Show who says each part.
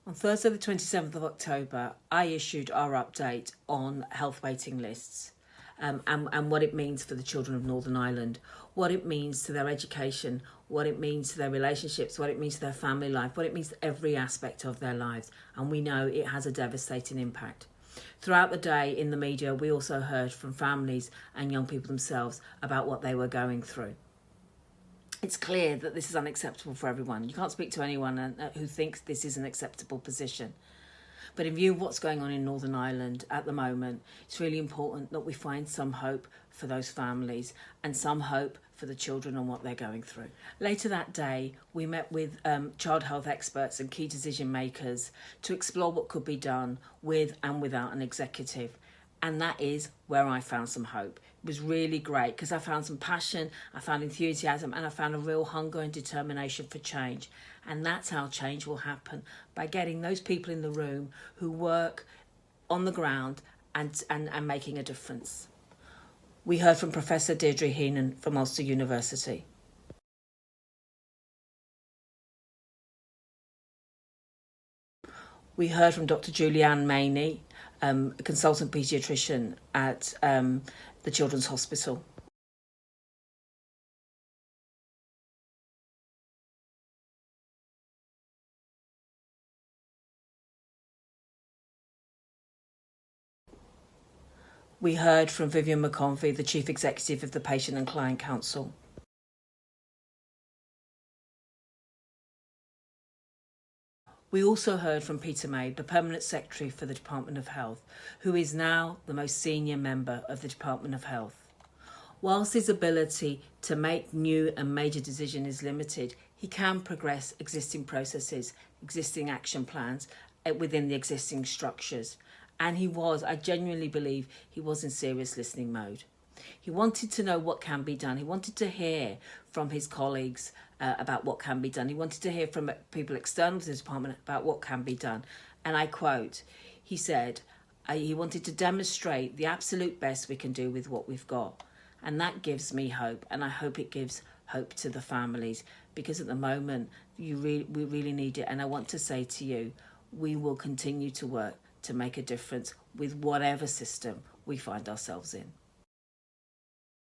Speaker 1: On Thursday the 27th of October, I issued our update on health waiting lists and what it means for the children of Northern Ireland, what it means to their education, what it means to their relationships, what it means to their family life, what it means to every aspect of their lives. And we know it has a devastating impact. Throughout the day in the media, we also heard from families and young people themselves about what they were going through. It's clear that this is unacceptable for everyone. You can't speak to anyone who thinks this is an acceptable position. But in view of what's going on in Northern Ireland at the moment, it's really important that we find some hope for those families and some hope for the children and what they're going through. Later that day, we met with child health experts and key decision makers to explore what could be done with and without an executive. And that is where I found some hope. It was really great because I found some passion, I found enthusiasm, and I found a real hunger and determination for change. And that's how change will happen, by getting those people in the room who work on the ground and making a difference. We heard from Professor Deirdre Heenan from Ulster University. We heard from Dr. Julianne Maney, a consultant paediatrician at the Children's Hospital. We heard from Vivian McConvey, the Chief Executive of the Patient and Client Council. We also heard from Peter May, the Permanent Secretary for the Department of Health, who is now the most senior member of the Department of Health. Whilst his ability to make new and major decisions is limited, he can progress existing processes, existing action plans within the existing structures. And I genuinely believe he was in serious listening mode. He wanted to know what can be done. He wanted to hear from his colleagues about what can be done. He wanted to hear from people external to the department about what can be done. And I quote, he said, he wanted to demonstrate the absolute best we can do with what we've got. And that gives me hope. And I hope it gives hope to the families, because at the moment, we really need it. And I want to say to you, we will continue to work to make a difference with whatever system we find ourselves in.